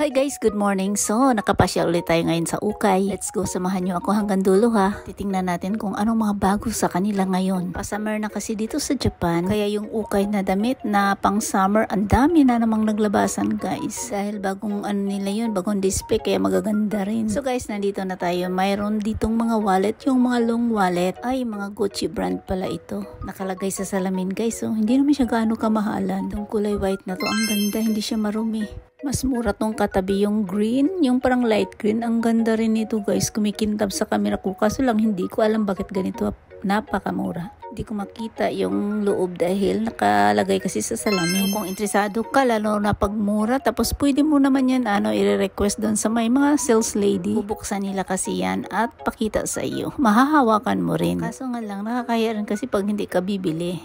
Hi guys, good morning. So, nakapasya ulit tayo ngayon sa ukay. Let's go, samahan nyo ako hanggang dulo ha. Titingnan natin kung anong mga bago sa kanila ngayon. Pa-summer na kasi dito sa Japan, kaya yung ukay na damit na pang summer, ang dami na namang naglabasan guys. Dahil bagong nila yun, bagong display, kaya magaganda rin. So guys, nandito na tayo. Mayroon ditong mga wallet, yung mga long wallet. Ay, mga Gucci brand pala ito. Nakalagay sa salamin guys. So, hindi naman siya gaano kamahalan. Itong kulay white na to, ang ganda, hindi siya marumi. Mas mura tong katabi yung green, yung parang light green. Ang ganda rin nito guys, kumikintab sa camera ko. Kaso lang hindi ko alam bakit ganito, napakamura. Hindi ko makita yung loob dahil nakalagay kasi sa salamin. Kung interesado ka, lalo na pagmura, tapos pwede mo naman yan i-request doon sa may mga sales lady. Bubuksan nila kasi yan at pakita sa iyo. Mahahawakan mo rin. Kaso nga lang, nakakaya rin kasi pag hindi ka bibili.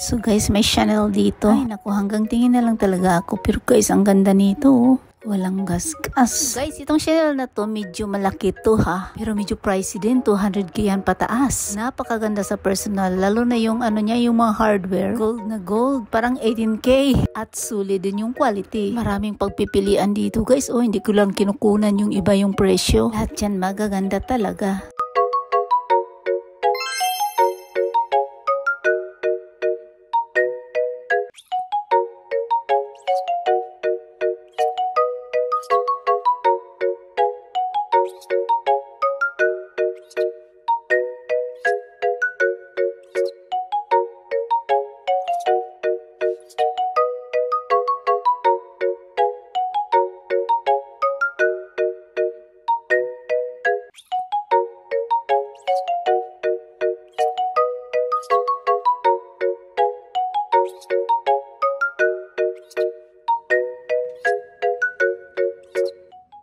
So guys, may Chanel dito. Ay naku, hanggang tingin na lang talaga ako. Pero guys, ang ganda nito. Walang gas-gas. Guys, itong Chanel na to, medyo malaki to ha. Pero medyo pricey din, 200k yan pataas. Napakaganda sa personal. Lalo na yung niya, yung mga hardware. Gold na gold. Parang 18k. At sulit din yung quality. Maraming pagpipilian dito guys. Oh, hindi ko lang kinukunan yung iba yung presyo. Lahat yan magaganda talaga.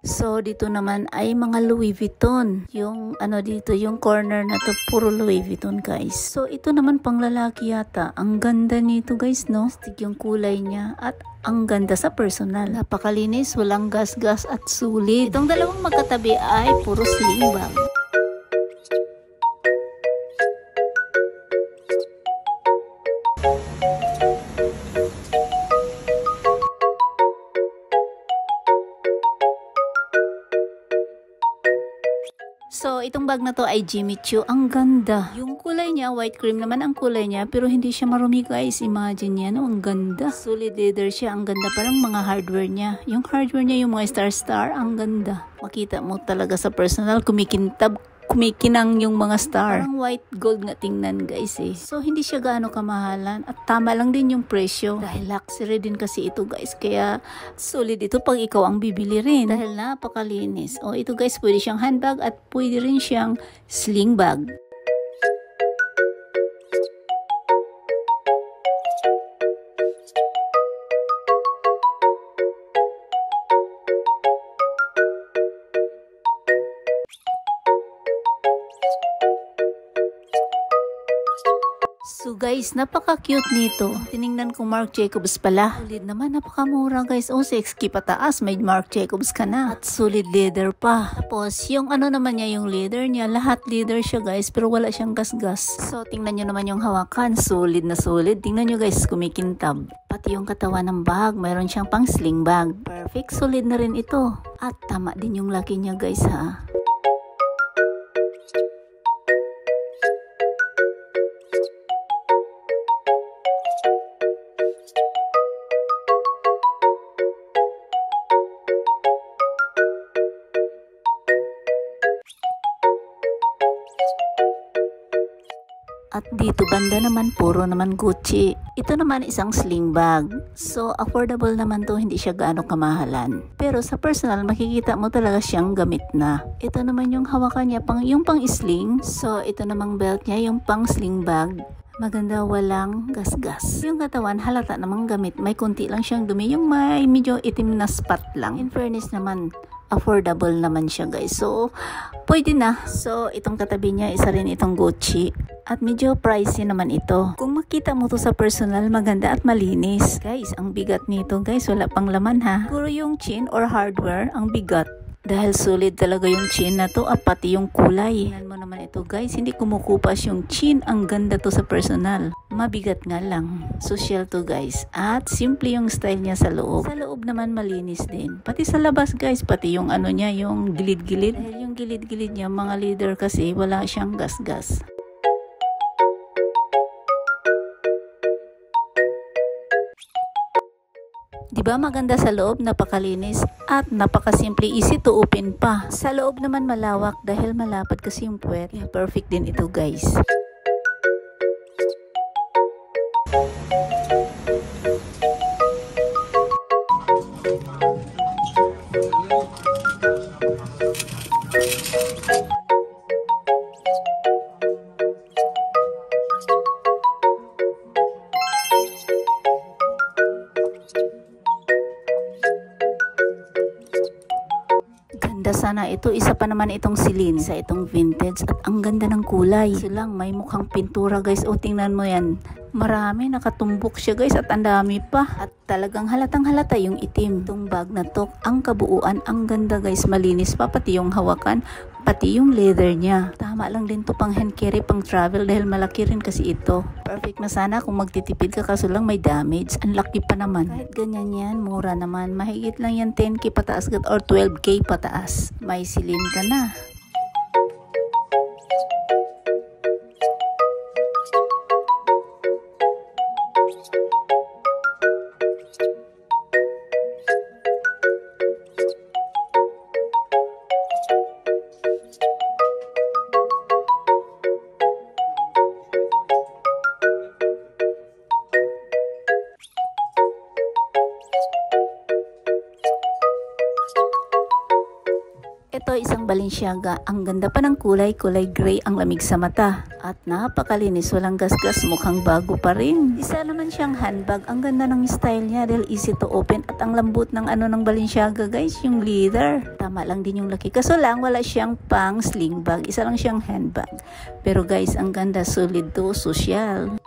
So, dito naman ay mga Louis Vuitton. Yung dito, yung corner na to, puro Louis Vuitton guys. So, ito naman pang lalaki yata. Ang ganda nito guys, no? Stick yung kulay niya at ang ganda sa personal. Napakalinis, walang gas-gas at sulit. Itong dalawang magkatabi ay puro sling bag. So, itong bag na to ay Jimmy Choo. Ang ganda. Yung kulay niya, white cream naman ang kulay niya, pero hindi siya marumi guys. Imagine niya, no? Ang ganda. Solid leather siya. Ang ganda. Parang mga hardware niya. Yung hardware niya, yung mga star, ang ganda. Makita mo talaga sa personal, kumikinang yung mga star. Parang white gold nga tingnan guys eh. So hindi siya gaano kamahalan at tama lang din yung presyo. Dahil luxury din kasi ito guys. Kaya solid ito pag ikaw ang bibili rin. Dahil napakalinis. O ito guys, pwede siyang handbag at pwede rin siyang sling bag. So guys, napaka-cute nito. Tiningnan ko Marc Jacobs pala. Solid naman, napakamura guys. O 6K pataas, may Marc Jacobs ka na. At solid leather pa. Tapos, yung naman niya, yung leather niya, lahat leather siya guys, pero wala siyang gas-gas. So, tingnan nyo naman yung hawakan. Solid na solid. Tingnan nyo guys, kumikintab. Pati yung katawan ng bag, mayroon siyang pang sling bag. Perfect, solid na rin ito. At tama din yung laki niya guys ha. At dito banda naman, puro naman Gucci. Ito naman isang sling bag. So, affordable naman to, hindi siya gaano kamahalan. Pero sa personal, makikita mo talaga siyang gamit na. Ito naman yung hawakan niya, yung pang sling. So, ito namang belt niya, yung pang sling bag. Maganda, walang gas-gas. Yung katawan, halata namang gamit. May konti lang siyang dumi. Yung may medyo itim na spot lang. In fairness naman, affordable naman siya guys. So, pwede na. So, itong katabi niya, isa rin itong Gucci. At medyo pricey naman ito. Kung makita mo to sa personal, maganda at malinis. Guys, ang bigat nito guys, wala pang laman ha. Puro yung chin or hardware, ang bigat. Dahil solid talaga yung chin na to at pati yung kulay. Tingnan mo naman ito guys, hindi kumukupas yung chin. Ang ganda to sa personal. Mabigat nga lang. Social to guys. At simple yung style niya sa loob. Sa loob naman malinis din. Pati sa labas guys, pati yung ano niya, yung gilid-gilid. Dahil yung gilid-gilid niya, mga leather kasi wala siyang gas-gas. Diba maganda sa loob, napakalinis at napakasimple, easy to open pa. Sa loob naman malawak dahil malapad kasi yung puwet. Yeah, perfect din ito guys. Sana ito, isa pa naman itong silin, isa itong vintage at ang ganda ng kulay. Silang may mukhang pintura guys. O tingnan mo yan, marami nakatumbok siya guys at ang dami pa. At talagang halatang halata yung itim. Itong bag na to, ang kabuuan, ang ganda guys, malinis pa pati yung hawakan, pati yung leather niya. Tama lang din to pang hand carry, pang travel dahil malaki rin kasi ito. Perfect na sana kung magtitipid ka kaso lang may damage. Ang laki pa naman. Kahit ganyan yan, mura naman. Mahigit lang yan 10k pataas or 12k pataas. May silin ka na. Ito isang Balenciaga. Ang ganda pa ng kulay gray, ang lamig sa mata. At napakalinis, walang gasgas, mukhang bago pa rin. Isa naman siyang handbag. Ang ganda ng style niya dahil easy to open at ang lambot ng ng Balenciaga guys, yung leather. Tama lang din yung laki. Kaso lang wala siyang pang sling bag. Isa lang siyang handbag. Pero guys, ang ganda, solid to, social.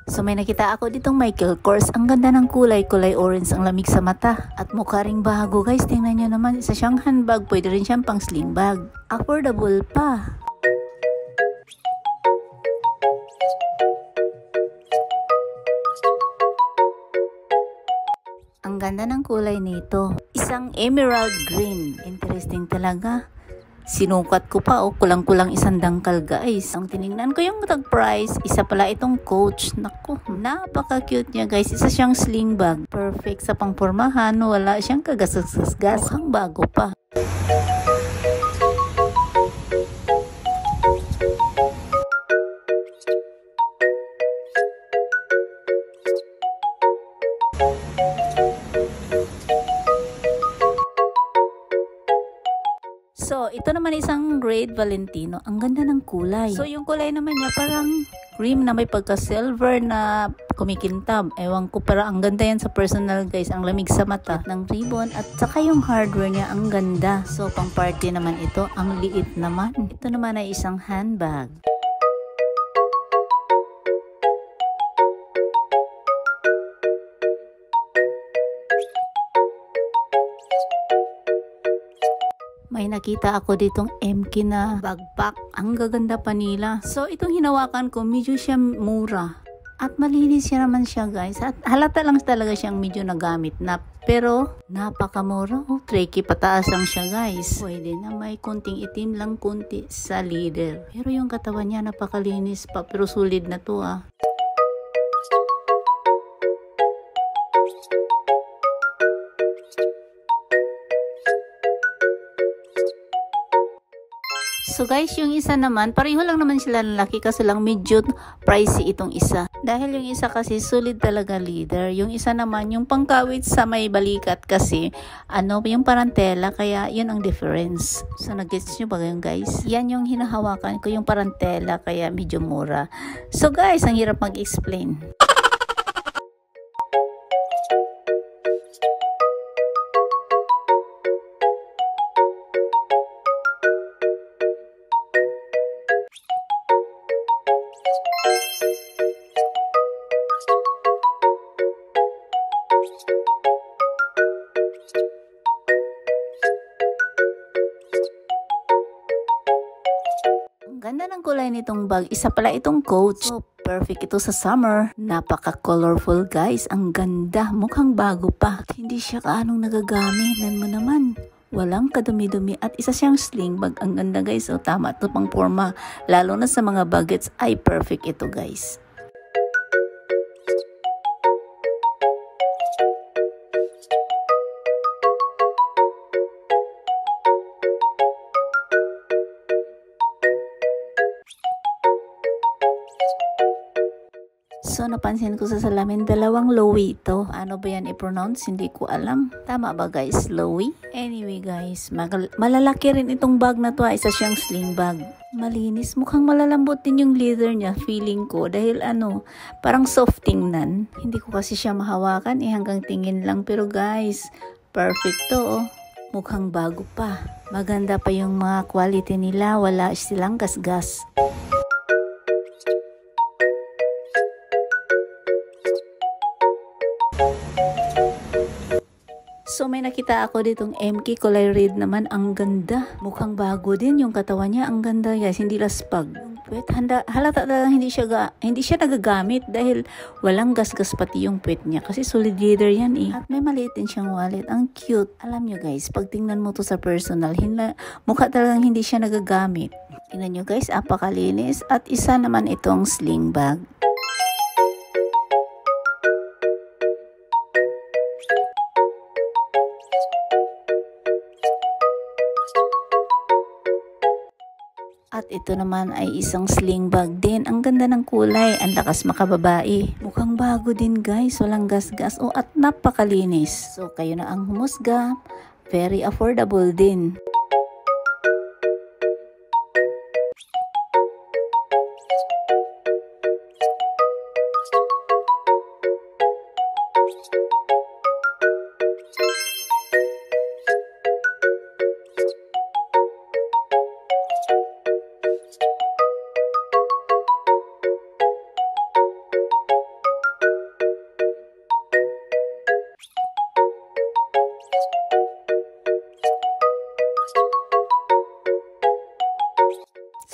So may nakita ako ditong Michael Kors. Ang ganda ng kulay orange, ang lamig sa mata. At mukha ring bago guys. Tingnan nyo naman, isa siyang handbag. Pwede rin siyang pang sling bag. Affordable pa. Ang ganda ng kulay nito. Isang emerald green. Interesting talaga. Sinukat ko pa kulang-kulang 100 dangkal guys. Ang tiningnan ko yung tag price, isa pala itong Coach. Naku, napaka-cute niya guys. Isa siyang sling bag. Perfect sa pangpormahan, wala siyang kagasgas-gas. Mukhang bago pa. So, ito naman isang Great Valentino. Ang ganda ng kulay. So, yung kulay naman niya parang cream na may pagka-silver na kumikintab. Ewan ko, pero ang ganda yan sa personal guys. Ang lamig sa mata ng ribbon at saka yung hardware niya ang ganda. So, pang party naman ito. Ang liit naman. Ito naman ay isang handbag. May nakita ako ditong MK na backpack. Ang gaganda pa nila. So, itong hinawakan ko, medyo siya mura. At malinis siya naman siya guys. At halata lang talaga siyang medyo nagamit na. Pero, napakamura. 3K pataas lang siya guys. Pwede na may konting itim lang, konti sa leather. Pero yung katawan niya napakalinis pa. Pero solid na to ah. So guys, yung isa naman, pareho lang naman sila lalaki kasi lang medyo pricey itong isa. Dahil yung isa kasi solid talaga leather. Yung isa naman, yung pangkawit sa may balikat kasi, yung parantela, kaya yun ang difference. So nag-gets nyo ba yung guys? Yan yung hinahawakan ko, yung parantela, kaya medyo mura. So guys, ang hirap mag-explain. Ganda ng kulay nitong bag. Isa pala itong coach. So, perfect ito sa summer. Napaka-colorful guys. Ang ganda. Mukhang bago pa. At hindi siya kaanong nagagamit. Nan mo naman. Walang kadumi-dumi. At isa siyang sling bag. Ang ganda guys. O tama ito pang forma. Lalo na sa mga bagets ay perfect ito guys. So, napansin ko sa salamin, dalawang Loewe ito. Ano ba yan i-pronounce? Hindi ko alam. Tama ba guys? Loewe? Anyway guys, malalaki rin itong bag na to. Isa siyang sling bag. Malinis. Mukhang malalambot din yung leather niya, feeling ko. Dahil parang soft tingnan. Hindi ko kasi siya mahawakan. Hanggang tingin lang. Pero guys, perfect to. Mukhang bago pa. Maganda pa yung mga quality nila. Wala silang gasgas. So may nakita ako ditong MK kulay red naman, ang ganda. Mukhang bago din yung katawan niya, ang ganda guys, hindi laspag. Puwet, halata talagang hindi siya nagagamit dahil walang gasgas pati yung puwet niya kasi solid leather yan eh. At may maliit din siyang wallet, ang cute. Alam nyo guys, pag tingnan mo to sa personal, mukha talagang hindi siya nagagamit. Tingnan nyo guys, apakalinis. At isa naman itong sling bag. At ito naman ay isang sling bag din. Ang ganda ng kulay. Ang lakas makababae. Mukhang bago din guys. Walang gasgas. At napakalinis. So kayo na ang humusga. Very affordable din.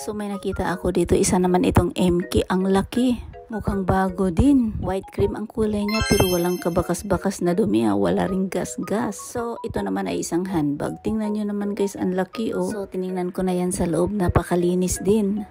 So may nakita ako dito, isa naman itong MK, ang laki. Mukhang bago din. White cream ang kulay niya pero walang kabakas-bakas na dumi, wala ring gas-gas. So ito naman ay isang handbag. Tingnan nyo naman guys, ang laki oh. So tiningnan ko na yan sa loob, napakalinis din.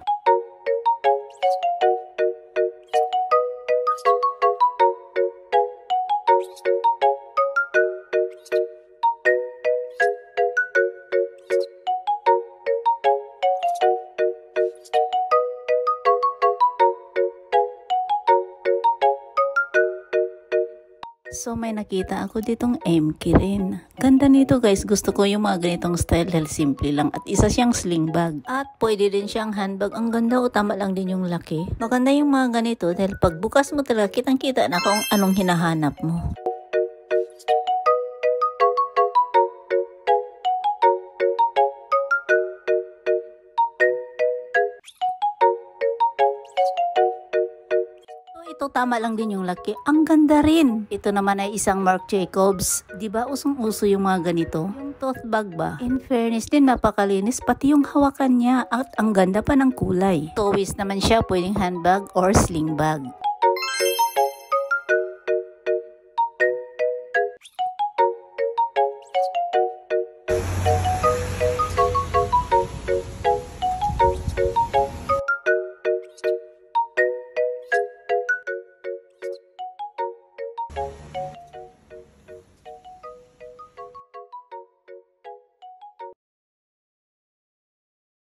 So may nakita ako ditong MK rin. Ganda nito guys. Gusto ko yung mga ganitong style dahil simple lang. At isa siyang sling bag. At pwede din siyang handbag. Ang ganda o tama lang din yung laki. Maganda yung mga ganito dahil pagbukas mo talaga kitang-kita na kung anong hinahanap mo. Ito tama lang din yung laki. Ang ganda rin. Ito naman ay isang Marc Jacobs. Diba usong-uso yung mga ganito? Yung tote bag ba? In fairness din, napakalinis. Pati yung hawakan niya at ang ganda pa ng kulay. Towist naman siya, pwedeng handbag or sling bag.